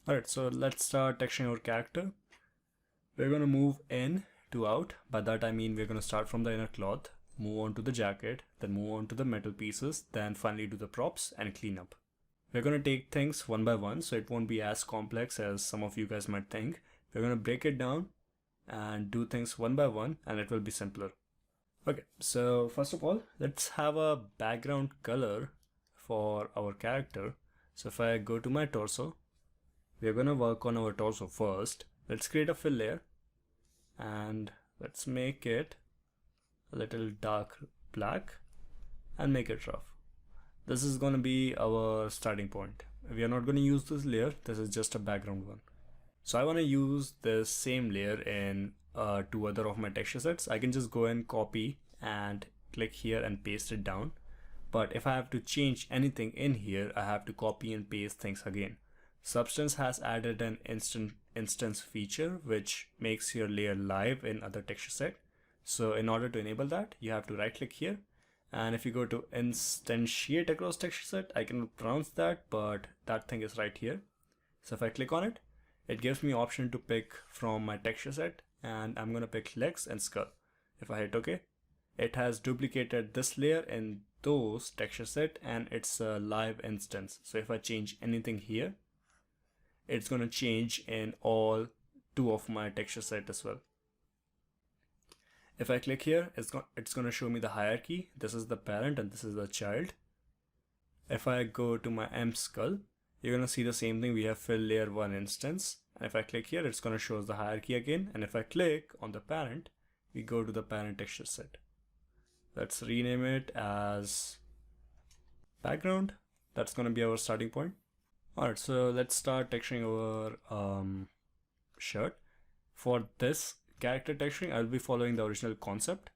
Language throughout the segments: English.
Alright, so let's start texturing our character. We're going to move in to out. By that I mean we're going to start from the inner cloth, move on to the jacket, then move on to the metal pieces, then finally do the props and clean up. We're going to take things one by one, so it won't be as complex as some of you guys might think. We're going to break it down and do things one by one, and it will be simpler. Okay, so first of all, let's have a background color for our character. So if I go to my torso, we're going to work on our torso first. Let's create a fill layer and let's make it a little dark black and make it rough. This is going to be our starting point. We are not going to use this layer. This is just a background one. So I want to use this same layer in two other of my texture sets. I can just go and copy and click here and paste it down. But if I have to change anything in here, I have to copy and paste things again. Substance has added an instance feature which makes your layer live in other texture set. So in order to enable that, you have to right click here. And if you go to instantiate across texture set, I cannot pronounce that, but that thing is right here. So if I click on it, it gives me option to pick from my texture set, and I'm going to pick legs and skull. If I hit OK, it has duplicated this layer in those texture set and it's a live instance. So if I change anything here, it's going to change in all two of my texture set as well. If I click here, it's going to show me the hierarchy. This is the parent and this is the child. If I go to my M skull, you're going to see the same thing. We have fill layer 1 instance. And if I click here, it's going to show us the hierarchy again. And if I click on the parent, we go to the parent texture set. Let's rename it as background. That's going to be our starting point. Alright, so let's start texturing our shirt. For this character texturing, I'll be following the original concept.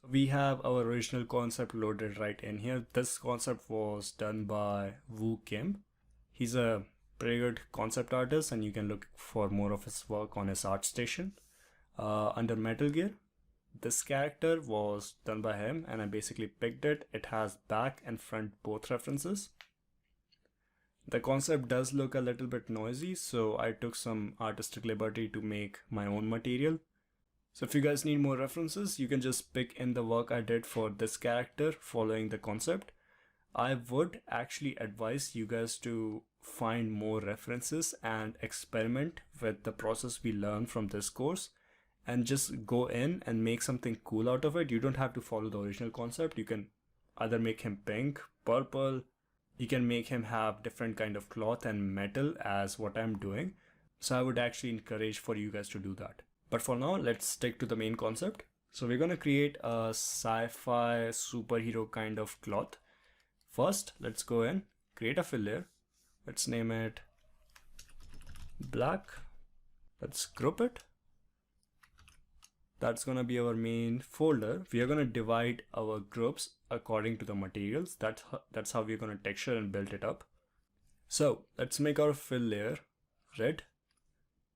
We have our original concept loaded right in here. This concept was done by Woo Kim. He's a pretty good concept artist, and you can look for more of his work on his ArtStation. Under Metal Gear, this character was done by him, and I basically picked it. It has back and front both references. The concept does look a little bit noisy, so I took some artistic liberty to make my own material. So if you guys need more references, you can just pick in the work I did for this character following the concept. I would actually advise you guys to find more references and experiment with the process we learned from this course and just go in and make something cool out of it. You don't have to follow the original concept. You can either make him pink, purple, you can make him have different kind of cloth and metal as what I'm doing. So I would actually encourage for you guys to do that. But for now, let's stick to the main concept. So we're going to create a sci-fi superhero kind of cloth. First, let's go in, create a fill layer. Let's name it black. Let's group it. That's going to be our main folder. We are going to divide our groups according to the materials. That's how we're going to texture and build it up. So let's make our fill layer red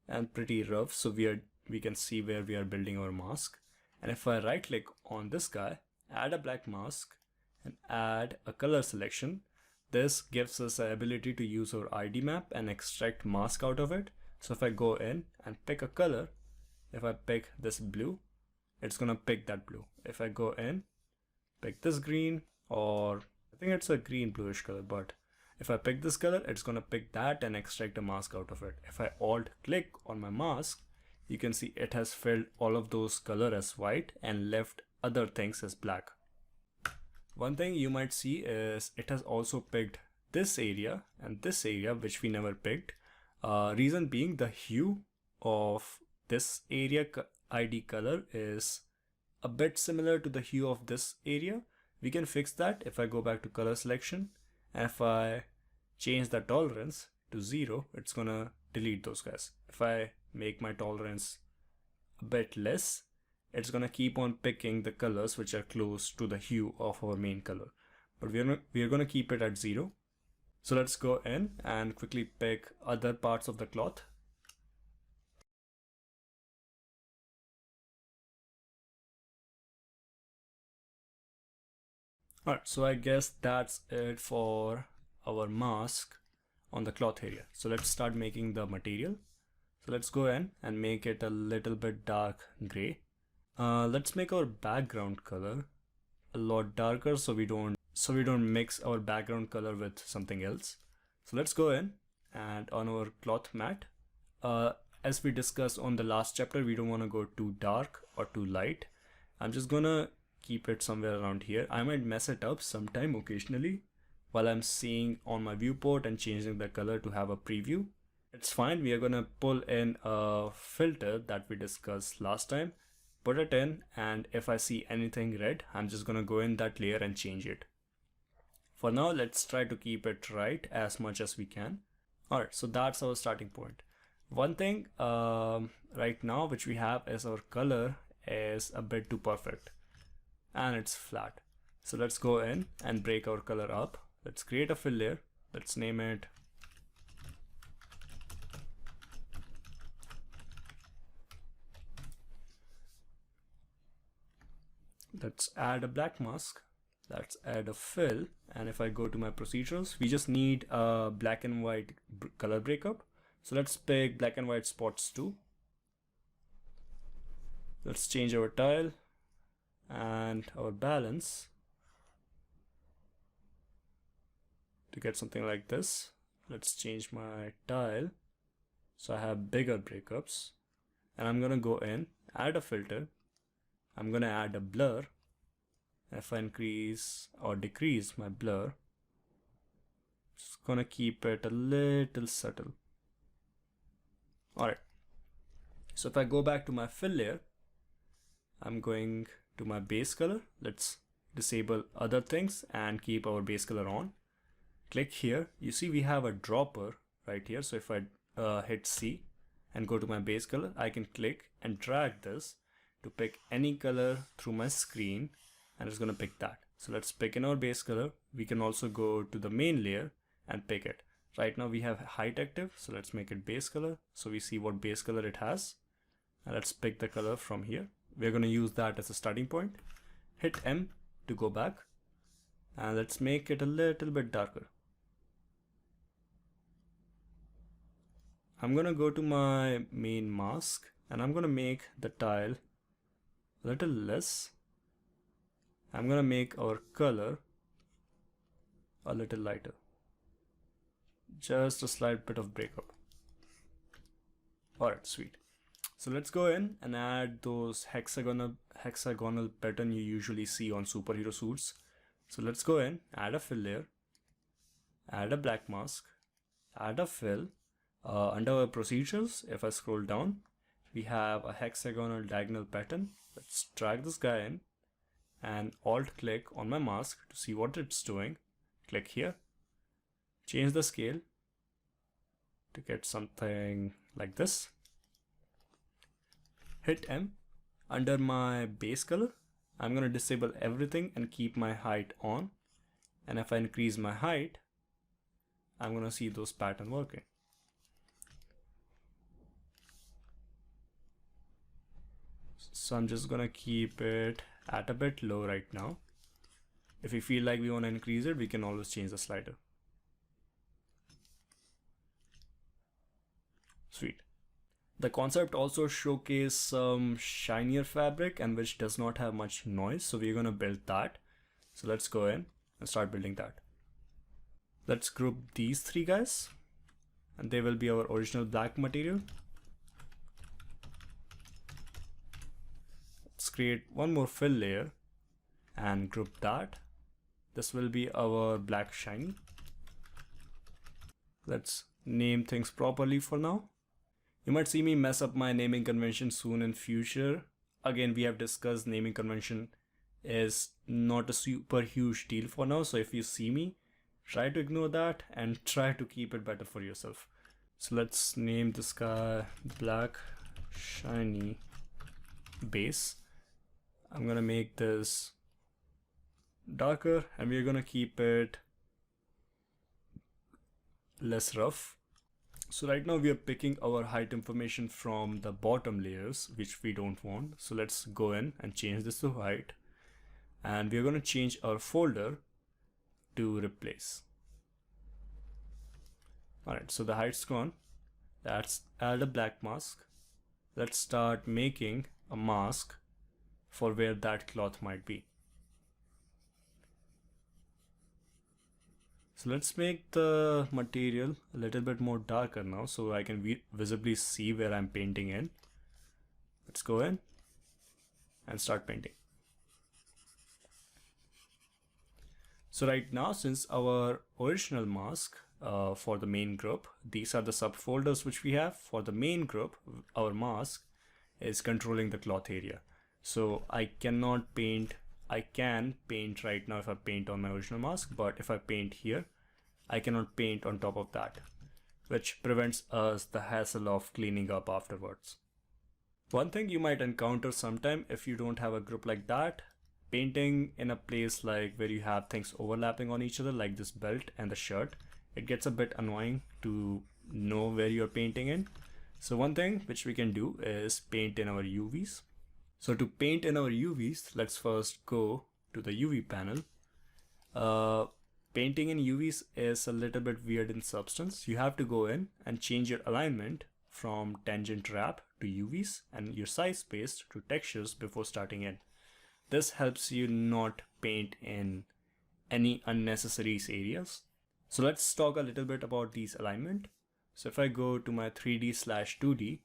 and pretty rough, so we can see where we are building our mask. And if I right click on this guy, add a black mask and add a color selection, this gives us the ability to use our ID map and extract mask out of it. So if I go in and pick a color, if I pick this blue, it's gonna pick that blue. If I go in, pick this green, or I think it's a green bluish color, but if I pick this color, it's gonna pick that and extract a mask out of it. If I alt click on my mask, you can see it has filled all of those color as white and left other things as black. One thing you might see is it has also picked this area and this area, which we never picked. Reason being, the hue of this area ID color is a bit similar to the hue of this area. We can fix that if I go back to color selection, and if I change the tolerance to 0, it's gonna delete those guys. If I make my tolerance a bit less, it's gonna keep on picking the colors which are close to the hue of our main color, but we're gonna keep it at 0. So let's go in and quickly pick other parts of the cloth. Alright, so I guess that's it for our mask on the cloth area. So let's start making the material. So let's go in and make it a little bit dark gray. Let's make our background color a lot darker so we don't mix our background color with something else. So let's go in and on our cloth mat, as we discussed on the last chapter, we don't want to go too dark or too light. I'm just gonna keep it somewhere around here. I might mess it up sometime occasionally while I'm seeing on my viewport and changing the color to have a preview. It's fine. We are gonna pull in a filter that we discussed last time, put it in, and if I see anything red, I'm just gonna go in that layer and change it. For now, let's try to keep it right as much as we can. Alright, so that's our starting point. One thing right now which we have is our color is a bit too perfect and it's flat. So let's go in and break our color up. Let's create a fill layer. Let's name it let's add a black mask. Let's add a fill, and if I go to my procedures, we just need a black and white color breakup. So let's pick black and white spots too. Let's change our tile and our balance to get something like this. Let's change my tile so I have bigger breakups, and I'm gonna go in, add a filter. I'm gonna add a blur. If I increase or decrease my blur, just gonna keep it a little subtle. Alright, so if I go back to my fill layer, I'm going to my base color. Let's disable other things and keep our base color on. Click here. You see we have a dropper right here. So if I hit C and go to my base color, I can click and drag this to pick any color through my screen, and it's going to pick that. So let's pick in our base color. We can also go to the main layer and pick it. Right now we have height active, so let's make it base color so we see what base color it has, and let's pick the color from here. We're going to use that as a starting point. Hit M to go back, and let's make it a little bit darker. I'm going to go to my main mask and I'm going to make the tile a little less. I'm going to make our color a little lighter. Just a slight bit of breakup. Alright, sweet. So let's go in and add those hexagonal pattern you usually see on superhero suits. So let's go in, add a fill layer, add a black mask, add a fill. Under our procedures, if I scroll down, we have a hexagonal diagonal pattern. Let's drag this guy in and alt click on my mask to see what it's doing. Click here, change the scale to get something like this. Hit M. Under my base color, I'm going to disable everything and keep my height on. And if I increase my height, I'm going to see those patterns working. So I'm just going to keep it at a bit low right now. If we feel like we want to increase it, we can always change the slider. Sweet. The concept also showcases some shinier fabric and which does not have much noise. So we're going to build that. So let's go in and start building that. Let's group these three guys and they will be our original black material. Let's create one more fill layer and group that. This will be our black shiny. Let's name things properly for now. You might see me mess up my naming convention soon in future. Again, we have discussed naming convention is not a super huge deal for now. So if you see me, try to ignore that and try to keep it better for yourself. So let's name this guy black shiny base. I'm gonna make this darker and we're gonna keep it less rough. So right now we are picking our height information from the bottom layers, which we don't want. So let's go in and change this to height. And we're going to change our folder to replace. Alright, so the height's gone. Let's add a black mask. Let's start making a mask for where that cloth might be. So let's make the material a little bit more darker now so I can visibly see where I'm painting in. Let's go in and start painting. So right now, since our original mask for the main group, these are the subfolders which we have. For the main group, our mask is controlling the cloth area. So I can paint right now if I paint on my original mask, but if I paint here, I cannot paint on top of that, which prevents us the hassle of cleaning up afterwards. One thing you might encounter sometime if you don't have a group like that, painting in a place like where you have things overlapping on each other like this belt and the shirt, it gets a bit annoying to know where you're painting in. So one thing which we can do is paint in our UVs. So to paint in our UVs, let's first go to the UV panel. Painting in UVs is a little bit weird in substance. You have to go in and change your alignment from tangent wrap to UVs and your size space to textures before starting in. This helps you not paint in any unnecessary areas. So let's talk a little bit about these alignment. So if I go to my 3D/2D,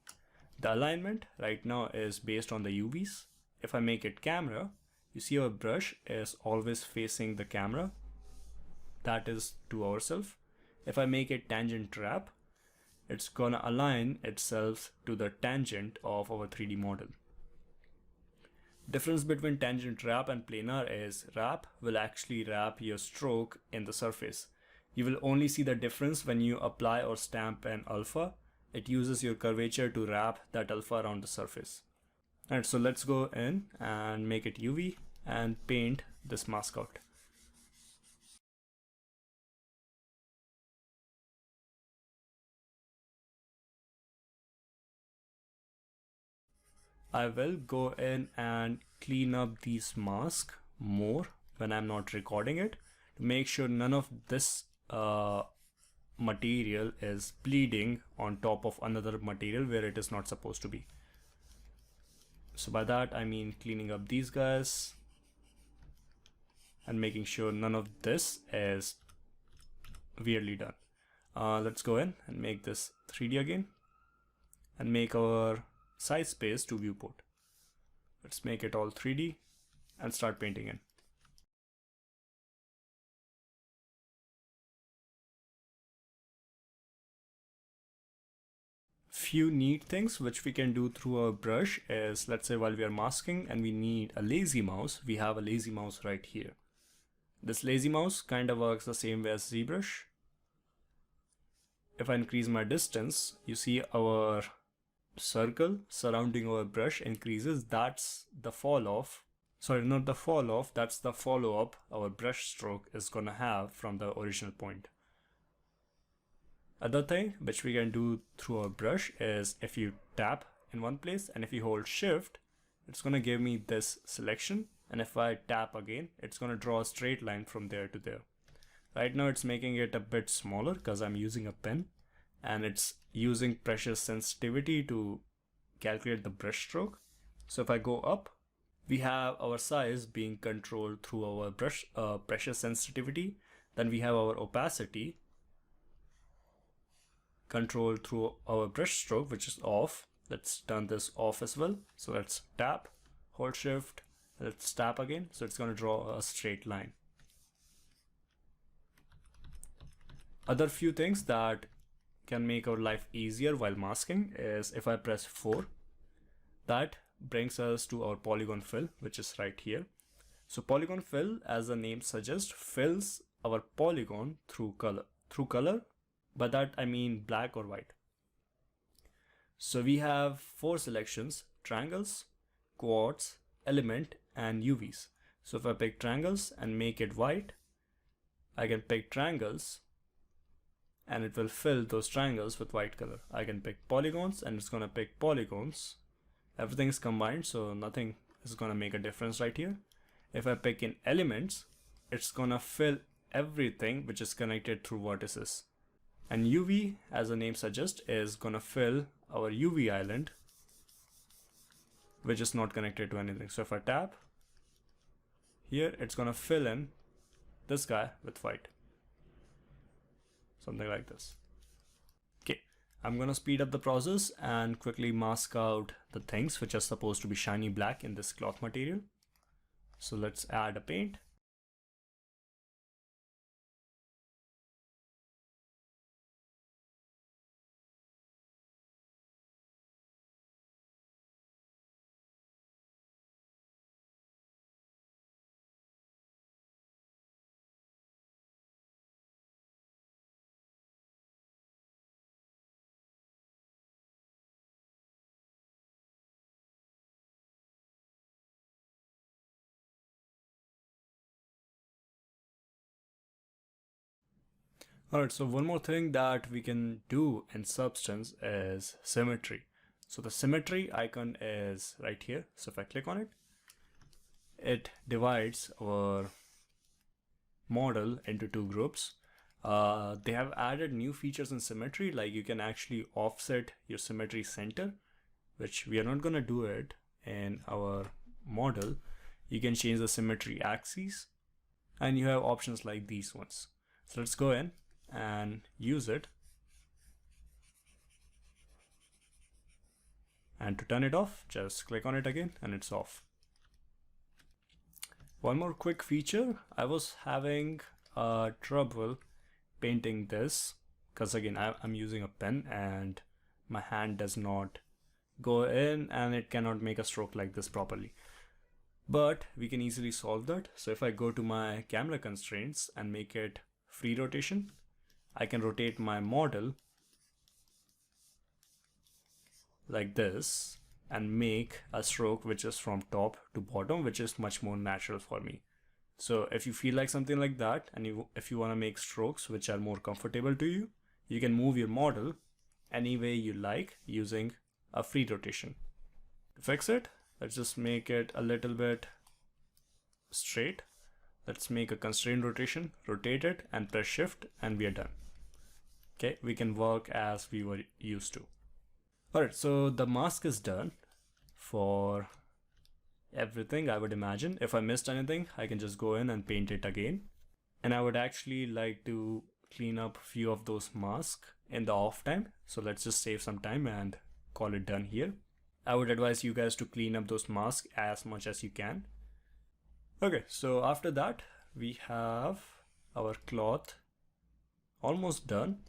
the alignment right now is based on the UVs. If I make it camera, you see our brush is always facing the camera. That is to ourselves. If I make it tangent wrap, it's gonna align itself to the tangent of our 3D model. Difference between tangent wrap and planar is wrap will actually wrap your stroke in the surface. You will only see the difference when you apply or stamp an alpha. It uses your curvature to wrap that alpha around the surface. Alright, so let's go in and make it UV and paint this mask out. I will go in and clean up these masks more when I'm not recording it to make sure none of this material is bleeding on top of another material where it is not supposed to be. So by that I mean cleaning up these guys and making sure none of this is weirdly done. Let's go in and make this 3D again and make our size space to viewport. Let's make it all 3D and start painting in. Few neat things which we can do through our brush is, let's say while we are masking and we need a lazy mouse, we have a lazy mouse right here. This lazy mouse kind of works the same way as ZBrush. If I increase my distance, you see our circle surrounding our brush increases. That's the fall off. Sorry, not the fall off, that's the follow up our brush stroke is gonna have from the original point. Other thing which we can do through our brush is if you tap in one place and if you hold shift, it's gonna give me this selection, and if I tap again, it's gonna draw a straight line from there to there. Right now it's making it a bit smaller because I'm using a pen, and it's using pressure sensitivity to calculate the brush stroke. So if I go up, we have our size being controlled through our brush pressure sensitivity. Then we have our opacity controlled through our brush stroke, which is off. Let's turn this off as well. So let's tap, hold shift, let's tap again. So it's going to draw a straight line. Other few things that can make our life easier while masking is if I press 4, that brings us to our polygon fill, which is right here. So polygon fill, as the name suggests, fills our polygon through color. By that I mean black or white. So we have 4 selections: triangles, quads, element, and UVs. So if I pick triangles and make it white, I can pick triangles and it will fill those triangles with white color. I can pick polygons and it's gonna pick polygons. Everything is combined, so nothing is gonna make a difference right here. If I pick in elements, it's gonna fill everything which is connected through vertices. And UV, as the name suggests, is gonna fill our UV island, which is not connected to anything. So if I tap here, it's gonna fill in this guy with white. Something like this. Okay, I'm gonna speed up the process and quickly mask out the things which are supposed to be shiny black in this cloth material. So let's add a paint. Alright, so one more thing that we can do in Substance is symmetry. So the symmetry icon is right here. So if I click on it, it divides our model into two groups. They have added new features in symmetry, like you can actually offset your symmetry center, which we are not going to do it in our model. You can change the symmetry axes, and you have options like these ones. So let's go in and use it. And to turn it off, just click on it again and it's off. One more quick feature, I was having trouble painting this because again I'm using a pen and my hand does not go in and it cannot make a stroke like this properly. But we can easily solve that. So if I go to my camera constraints and make it free rotation, I can rotate my model like this and make a stroke which is from top to bottom, which is much more natural for me. So if you feel like something like that, and if you want to make strokes which are more comfortable to you, you can move your model any way you like using a free rotation. To fix it, let's just make it a little bit straight. Let's make a constraint rotation, rotate it and press shift and we are done. Okay, we can work as we were used to. Alright, so the mask is done for everything, I would imagine. If I missed anything, I can just go in and paint it again. And I would actually like to clean up a few of those masks in the off time. So let's just save some time and call it done here. I would advise you guys to clean up those masks as much as you can. Okay, so after that, we have our cloth almost done.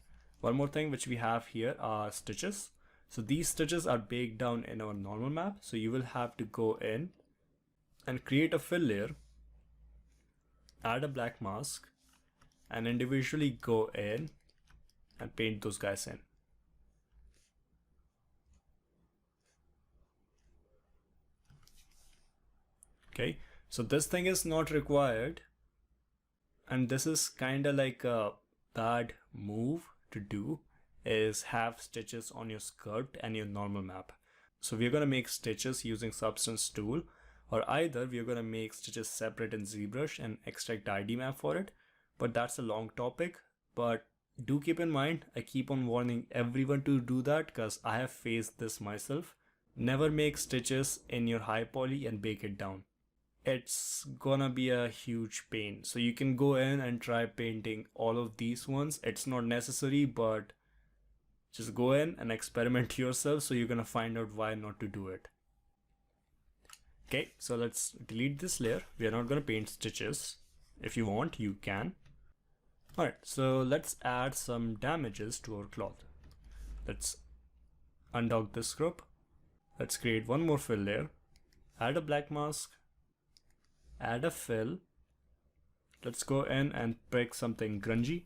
One more thing which we have here are stitches. So these stitches are baked down in our normal map. So you will have to go in and create a fill layer, add a black mask, and individually go in and paint those guys in. Okay, so this thing is not required, and this is kind of like a bad move to do, is have stitches on your skirt and your normal map. So we're going to make stitches using Substance tool, or either we're going to make stitches separate in ZBrush and extract ID map for it, but that's a long topic. But do keep in mind, I keep on warning everyone to do that because I have faced this myself. Never make stitches in your high poly and bake it down. It's gonna be a huge pain. So you can go in and try painting all of these ones. It's not necessary, but just go in and experiment yourself, so you're gonna find out why not to do it. Okay, so let's delete this layer. We are not gonna paint stitches. If you want, you can. Alright, so let's add some damages to our cloth. Let's undock this group. Let's create one more fill layer. Add a black mask. Add a fill. Let's go in and pick something grungy.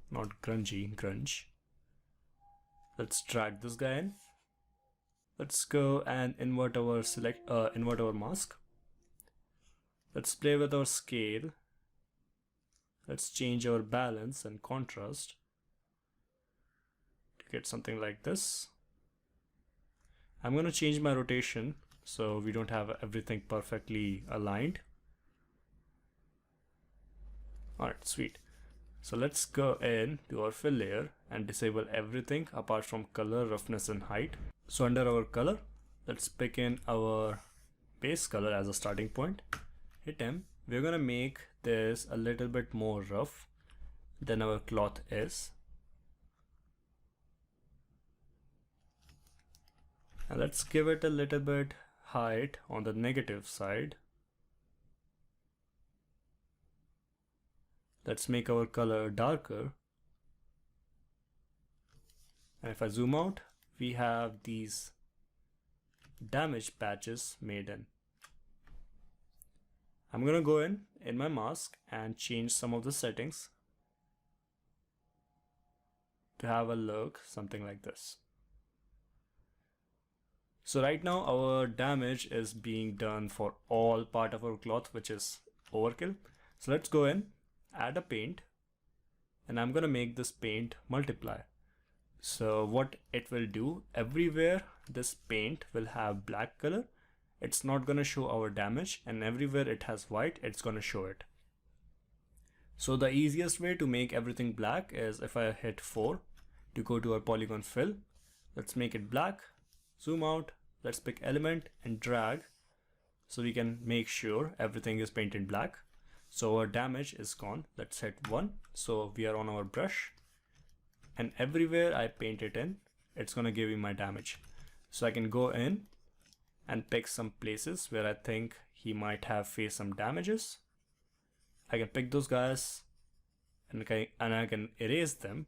Not grungy, grunge. Let's drag this guy in. Let's go and invert our mask. Let's play with our scale. Let's change our balance and contrast to get something like this. I'm going to change my rotation so we don't have everything perfectly aligned. Alright, sweet. So let's go in to our fill layer and disable everything apart from color, roughness and height. So under our color, let's pick in our base color as a starting point. Hit M. We're gonna make this a little bit more rough than our cloth is. And let's give it a little bit height on the negative side. Let's make our color darker. And if I zoom out, we have these damage patches made in. I'm gonna go in my mask and change some of the settings to have a look something like this. So right now our damage is being done for all part of our cloth, which is overkill. So let's go in, add a paint, and I'm gonna make this paint multiply. So what it will do, everywhere this paint will have black color, it's not gonna show our damage, and everywhere it has white, it's gonna show it. So the easiest way to make everything black is if I hit 4 to go to our polygon fill. Let's make it black. Zoom out, let's pick element and drag so we can make sure everything is painted black. So our damage is gone. Let's hit 1. So we are on our brush, and everywhere I paint it in, it's gonna give me my damage. So I can go in and pick some places where I think he might have faced some damages. I can pick those guys and I can erase them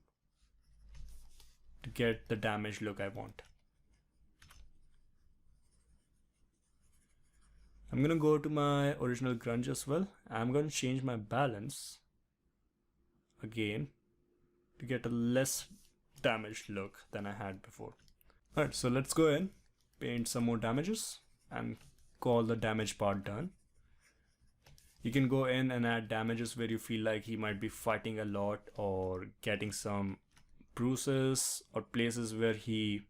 to get the damage look I want. I'm gonna go to my original grunge as well. I'm gonna change my balance again to get a less damaged look than I had before. Alright, so let's go in, paint some more damages and call the damage part done. You can go in and add damages where you feel like he might be fighting a lot or getting some bruises, or places where he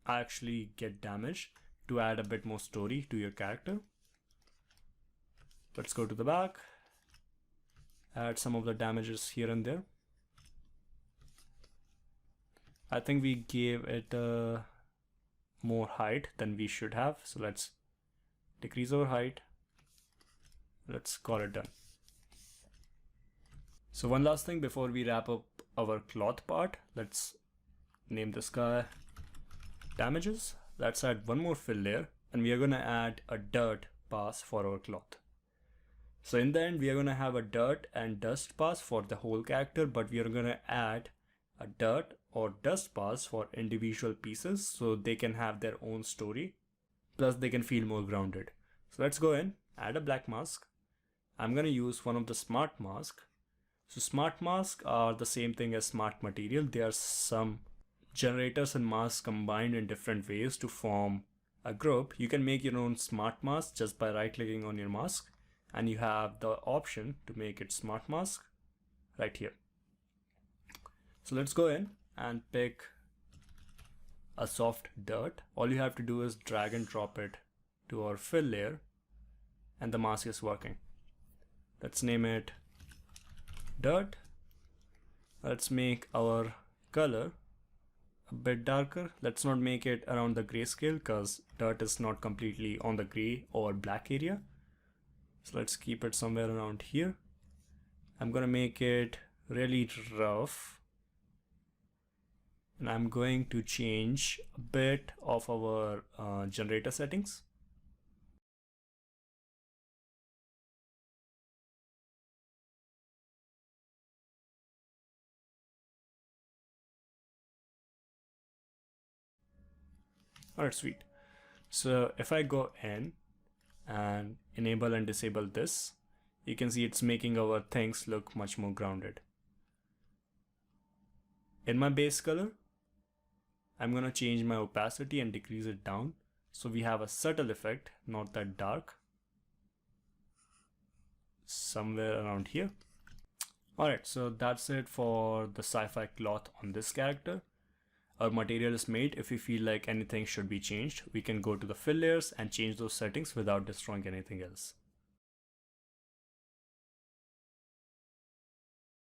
actually get damaged to add a bit more story to your character. Let's go to the back, add some of the damages here and there. I think we gave it more height than we should have, so let's decrease our height. Let's call it done. So one last thing before we wrap up our cloth part, let's name this guy damages. Let's add one more fill layer, and we are gonna add a dirt pass for our cloth. So in the end, we are gonna have a dirt and dust pass for the whole character, but we are gonna add a dirt or dust pass for individual pieces so they can have their own story, plus they can feel more grounded. So let's go in, add a black mask. I'm gonna use one of the smart mask. So smart masks are the same thing as smart material. They are some generators and masks combined in different ways to form a group. You can make your own smart mask just by right clicking on your mask, and you have the option to make it smart mask right here. So let's go in and pick a soft dirt. All you have to do is drag and drop it to our fill layer, and the mask is working. Let's name it dirt. Let's make our color a bit darker. Let's not make it around the grayscale because dirt is not completely on the gray or black area. So let's keep it somewhere around here. I'm gonna make it really rough, and I'm going to change a bit of our generator settings. Alright, sweet. So if I go in and enable and disable this, you can see it's making our things look much more grounded. In my base color, I'm gonna change my opacity and decrease it down so we have a subtle effect, not that dark, somewhere around here. Alright, so that's it for the sci-fi cloth on this character. Our material is made. If we feel like anything should be changed, we can go to the fill layers and change those settings without destroying anything else.